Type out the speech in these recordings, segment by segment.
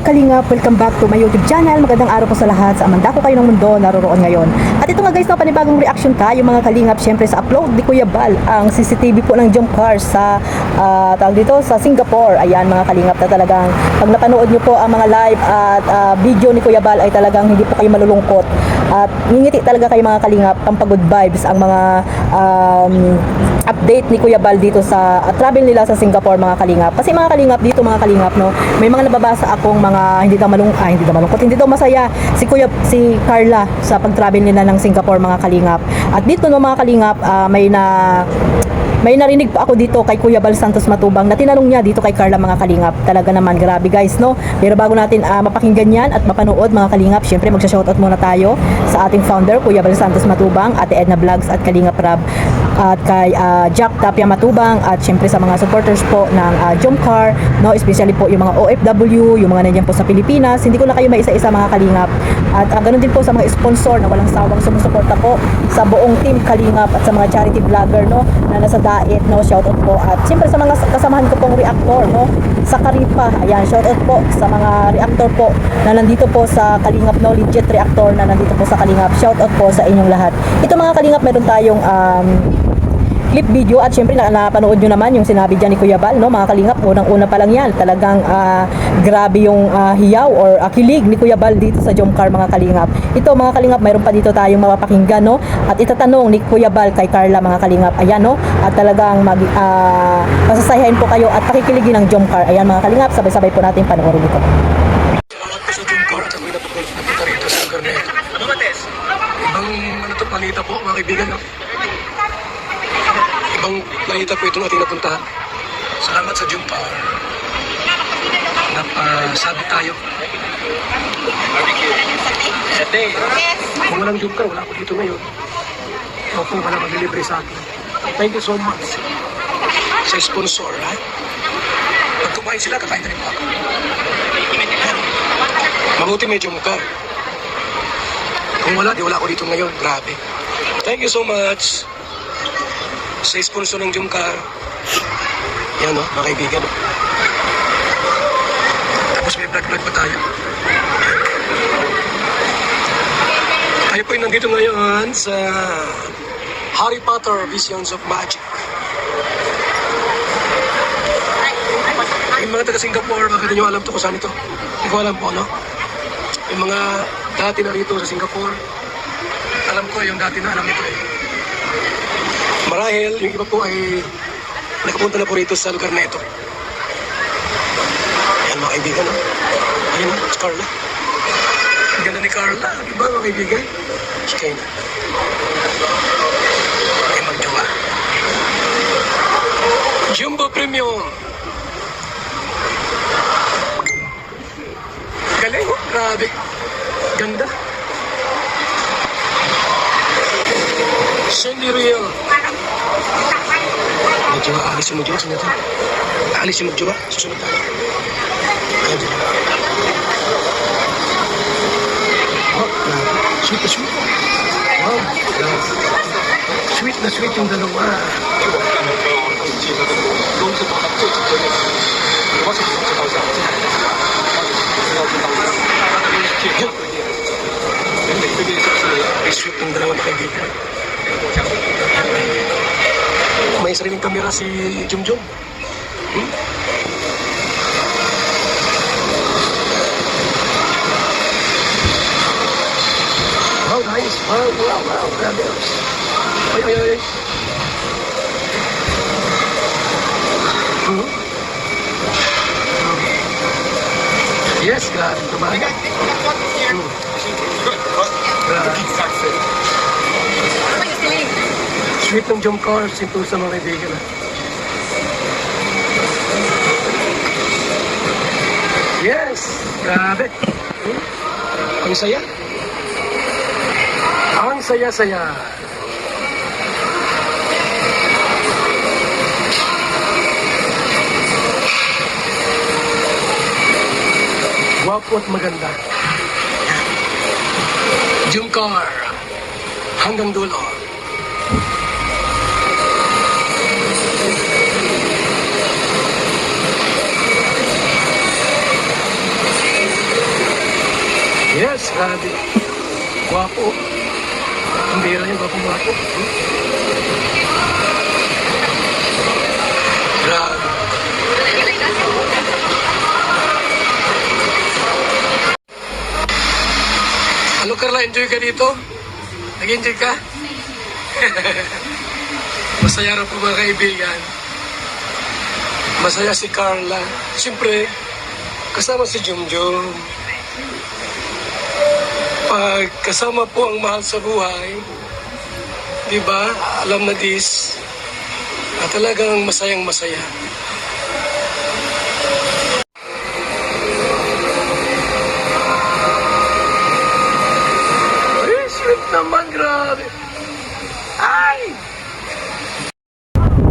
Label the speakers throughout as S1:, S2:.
S1: mga kalingap, welcome back to my YouTube channel. Magandang araw po sa lahat sa amanda ko kayo ng mundo naroroon ngayon. At ito nga guys, no, panibagong reaction tayo mga kalingap. Syempre sa upload ni Kuya Bal, ang CCTV po ng jump car sa tawag dito sa Singapore. Ayan mga kalingap, na talagang pag napanood nyo po ang mga live at video ni Kuya Bal ay talagang hindi po kayo malulungkot. At ngingiti talaga kayo mga kalingap, pampagod vibes ang mga update ni Kuya Bal dito sa travel nila sa Singapore mga kalingap. Kasi mga kalingap dito mga kalingap, no, may mga nababasa akong mga hindi daw malungkot, hindi daw masaya si Carla sa pag-travel nila ng Singapore mga kalingap. At dito no mga kalingap, may narinig pa ako dito kay Kuya Bal Santos Matubang na tinanong niya dito kay Carla mga kalingap. Talaga naman grabe guys, no. Pero bago natin mapakinggan yan at mapanood mga kalingap, syempre magsa-shoutout muna tayo sa ating founder Kuya Bal Santos Matubang, Ate Edna Vlogs at Kalingap Rab, at kay Jack Tapia Matubang, at syempre sa mga supporters po ng Jump Car, no, especially po yung mga OFW, yung mga nandiyan po sa Pilipinas. Hindi ko na kayo maisa-isa mga kalingap. At ganun din po sa mga sponsor na walang sawang sumusuporta po sa buong team Kalingap at sa mga charity vlogger, no, na nasa diet, no, shoutout po. At syempre sa mga kasamahan ko pong reactor, no, sa Karipa, ayan, shoutout po sa mga reactor po na nandito po sa Kalingap, no, legit reactor na nandito po sa Kalingap. Shoutout po sa inyong lahat. Ito mga kalingap, meron tayong clip video at syempre napanood nyo naman yung sinabi dyan ni Kuya Bal, no mga kalingap. Unang-una pa lang yan, talagang grabe yung hiyaw or kilig ni Kuya Bal dito sa Jump Car mga kalingap. Ito mga kalingap, mayroon pa dito tayong mapapakinggan, no, at itatanong ni Kuya Bal kay Carla mga kalingap. Ayan, no, at talagang masasayahin po kayo at pakikiligin ng Jump Car. Ayan mga kalingap, sabay-sabay po natin panoorin ito.
S2: Sa Jump Car, at kami napunta rito sa lugar na ito. Ibang planeta po mga kaibigan, no? Ibang planeta po itong ating napuntahan. Salamat sa Jump Car. Napasabi tayo. Kung walang Jump Car, wala ako dito ngayon. O kung wala maglilibre sa akin. Thank you so much sa sponsor, ha? Pag kumain sila, kakain na rin po ako. Mabuti may Jump Car. Kung wala, di wala ako dito ngayon. Grabe. Thank you so much sa sponsor ng Jump Car. Yan, no, mga kaibigan. Tapos may vlog pa tayo. Tayo po ay nandito ngayon sa Harry Potter Visions of Magic. Yung mga taga Singapore, bakit nyo alam to kung saan ito? Hindi ko alam po, no? Yung mga dati na rito sa Singapore, alam ko yung dati na alam nito eh. Marahil, yung iba po ay nakapunta na po rito sa lugar na ito. Ayan mga kaibigan, no? Ayan na, si Carla. Ang ganda ni Carla, di ba mga kaibigan? Si Kayna. Ay magjowa. Jumbo Premium. Galing, oh. Grabe. Ganda. Sandy Real. Medyo alis yung magjowa. Sunod tayo. Alis yung magjowa. Susunod tayo. Ganda. Oh, grabe. Sweet na sweet. Wow, grabe. Sweet na sweet yung dalawa. Sweet yung dalawa na kaibigan. May sariling kamera si Jumjum. Wow, nice. Wow. Grabe. Ay. Yes, grabe. Tumaga. Sweet ng Jump Car, simple sa mga kaibigan. Yes! Grabe! Ang saya! Ang saya-saya! Wapo at maganda. Jump Car! Hanggang dulo. Yes, grabe. Guwapo. Ang bira yung guwapo. Grabe. Ano Carla, enjoy ka dito? Nag-enjoy ka? Masaya na po mga kaibigan. Masaya si Carla. Siyempre, kasama si Jumjum. Pag kasama po ang mahal sa buhay, di ba, alam na this, na talagang masayang masaya. Ay, sweet naman, grabe. Ay!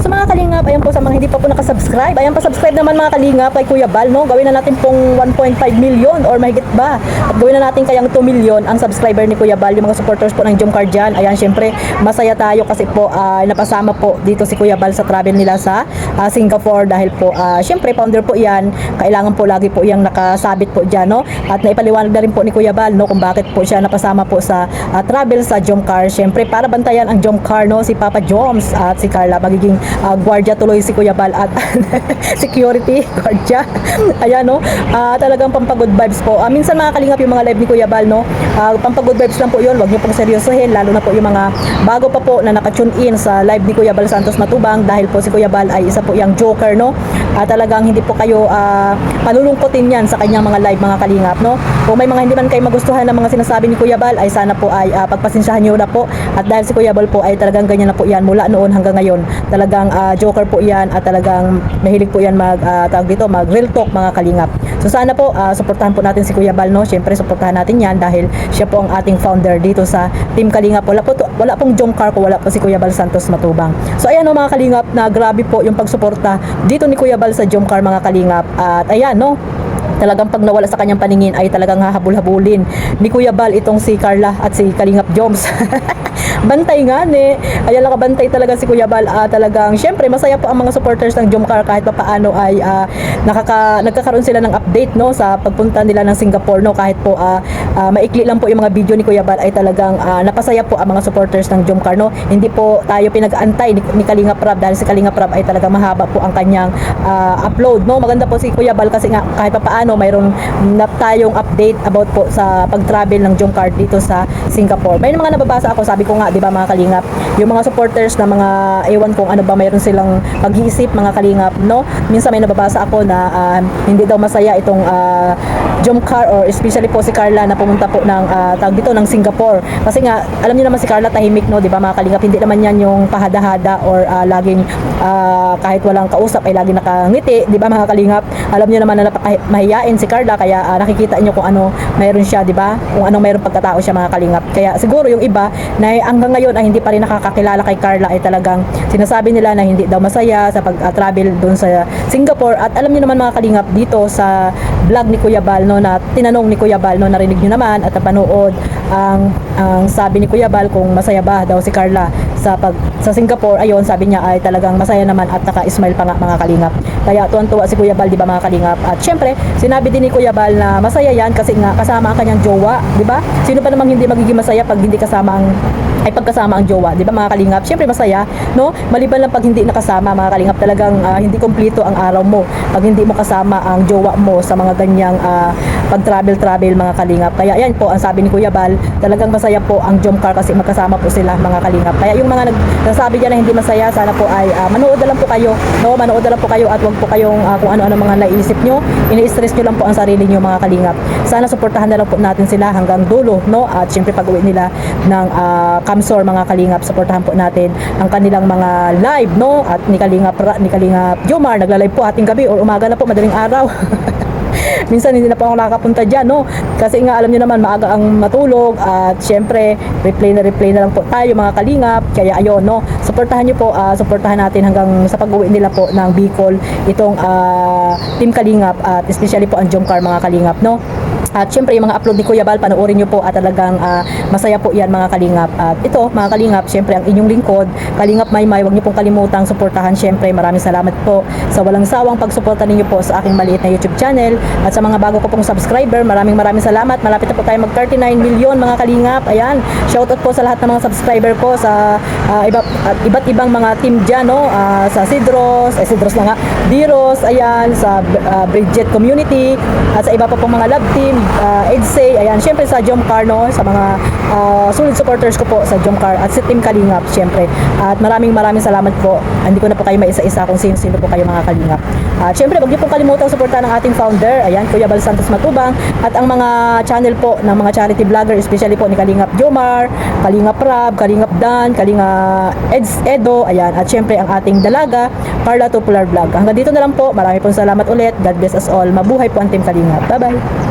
S1: Sa mga kalingap, ayan po sa mga hindi pa po nakasubscribe, ayan pa subscribe naman mga kalingap kay Kuya Bal, no? Gawin na natin pong 1.5 million or mahigit ba? At gawin na natin kayang 2 million ang subscriber ni Kuya Bal, yung mga supporters po ng Jomcar dyan. Ayan, syempre, masaya tayo kasi po napasama po dito si Kuya Bal sa travel nila sa Singapore dahil po, syempre, founder po yan. Kailangan po lagi po yung nakasabit po dyan, no? At naipaliwanag na rin po ni Kuya Bal, no? Kung bakit po siya napasama po sa travel sa Jomcar. Syempre, para bantayan ang Jomcar, no? Si Papa Joms at si Carla, magiging guardia tuloy si Kuya Bal at security guardia. Ayan, no? Talagang pampagod vibes po. Minsan mga kalingap yung mga live ni Kuya Bal, no? Pampagod vibes lang po yun. Huwag niyo pong seryosohin, lalo na po yung mga bago pa po na nakatune in sa live ni Kuya Bal Santos Matubang dahil po si Kuya Bal ay isa po yung joker, no? Talagang hindi po kayo palulungkotin yan sa kanyang mga live mga kalingap, no? Kung may mga hindi man kayo magustuhan ng mga sinasabi ni Kuya Bal ay sana po ay pagpasensyahan niyo na po. At dahil si Kuya Bal po ay talagang ganyan na po yan mula noon hanggang ngayon. Talagang joker po yan at talagang mahilig po yan mag real talk mga kalingap. So sana po suportahan po natin si Kuya Bal, no? Syempre suportahan natin yan dahil siya po ang ating founder dito sa Team Kalingap. Wala pong Jomcar ko, wala po si Kuya Bal Santos Matubang. So ayan, no, mga kalingap, na grabe po yung pagsuporta dito ni Kuya Bal sa Jomcar mga kalingap. At ayan, no, talagang pag nawala sa kanyang paningin ay talagang hahabol-habulin ni Kuya Bal itong si Carla at si Kalingap Joms. Bantay nga ni. Ayan, nakabantay talaga si Kuya Bal. Talagang syempre masaya po ang mga supporters ng Jomcar kahit pa paano ay nagkakaroon sila ng update, no, sa pagpunta nila ng Singapore, no, kahit po maikli lang po yung mga video ni Kuya Bal ay talagang napasaya po ang mga supporters ng Jomcar, no. Hindi po tayo pinag-aantay ni Kalingap Rab dahil si Kalingap Rab ay talagang mahaba po ang kanyang upload, no. Maganda po si Kuya Bal kasi nga kahit pa paano mayroon na tayong update about po sa pag-travel ng Jomcar dito sa Singapore. May mga nababasa ako, sabi ko nga, di ba mga kalingap, yung mga supporters na mga ewan kung ano ba mayroon silang pag-iisip mga kalingap, no. Minsan may nababasa ako na hindi daw masaya itong Jomcar or especially po si Carla na pumunta po ng tawag dito ng Singapore. Kasi nga alam niyo naman si Carla tahimik, no, di ba mga kalingap, hindi naman yan yung pahada-hada or laging kahit walang kausap ay laging nakangiti, di ba mga kalingap. Alam niyo naman na mahiyain si Carla kaya nakikita niyo kung ano mayroon siya, di ba? Kung anong mayroon pagkatao siya mga kalingap. Kaya siguro yung iba na hanggang ngayon ay hindi pa rin nakakakilala kay Carla ay talagang sinasabi nila na hindi daw masaya sa pag-travel doon sa Singapore. At alam niyo naman mga kalingap, dito sa vlog ni Kuya Bal, no, na tinanong ni Kuya Bal, no, narinig niyo naman at napanood ang sabi ni Kuya Bal kung masaya ba daw si Carla sa Singapore. Ayon, sabi niya ay talagang masaya naman at naka-smile pa nga mga kalingap. Kaya tuwan-tuwa si Kuya Bal, di ba mga kalingap. At syempre sinabi din ni Kuya Bal na masaya yan kasi nga kasama ang kanyang jowa, di ba? Sino pa namang hindi magiging masaya pag hindi kasama pagkasama ang jowa, di ba mga kalingap? Syempre masaya, no? Maliban lang pag hindi nakasama mga kalingap, talagang hindi kumpleto ang araw mo pag hindi mo kasama ang jowa mo sa mga ganyang pag-travel mga kalingap. Kaya yan po ang sabi ni Kuya Bal, talagang masaya po ang Jomcar kasi magkasama po sila mga kalingap. Kaya yung mga nagsasabi dyan na hindi masaya, sana po ay manood na lang po kayo, no? Manood na lang po kayo at wag po kayong kung ano-ano mga naisip nyo, ini-stress nyo lang po ang sarili nyo mga kalingap. Sana suportahan na lang po natin sila hanggang dulo, no? At syempre pag uwi nila ng Kamsor mga kalingap, suportahan po natin ang kanilang mga live, no? At ni Kalingap Jomar nagla-live po ating gabi or umaga na po, madaling araw. Minsan hindi na po ako nakakapunta dyan, no? Kasi nga alam niyo naman maaga ang matulog at syempre replay na lang po tayo mga kalingap. Kaya ayon, no, suportahan niyo po, suportahan natin hanggang sa pag-uwi nila po ng Bicol itong Team Kalingap at especially po ang Jomcar mga kalingap, no. At syempre yung mga upload ni Kuya Bal, panoorin nyo po at talagang masaya po yan mga kalingap. At ito mga kalingap, syempre ang inyong lingkod, Kalingap Maymay, huwag nyo pong kalimutang suportahan. Syempre maraming salamat po sa walang sawang pagsuporta ninyo po sa aking maliit na YouTube channel. At sa mga bago ko pong subscriber, maraming salamat. Malapit na po tayo mag 39 million mga kalingap. Ayan, shoutout po sa lahat ng mga subscriber ko sa iba't ibang mga team dyan, no? Sa Sidros na nga, Diros, ayan, sa Bridget Community, at sa iba pa pong mga love team, EDSA, ayan, syempre sa Jomcar, no, sa mga solid supporters ko po sa Jomcar at sa Team Kalingap, syempre. At maraming salamat po. Hindi ko na po kayo maisa-isa kung sino po kayo mga Kalingap. At syempre, huwag niyo pong kalimutang suportahan ng ating founder, ayan, Kuya Bal Santos Matubang, at ang mga channel po ng mga charity vlogger, especially po ni Kalingap Jomar, Kalingap Rab, Kalingap Dan, Kalingap Edo, ayan, at syempre ang ating dalaga, Carla Tupular Vlog. Hanggang dito na lang po. Marami pong salamat ulit. God bless us all. Mabuhay po ang Team Kalingap. Bye-bye.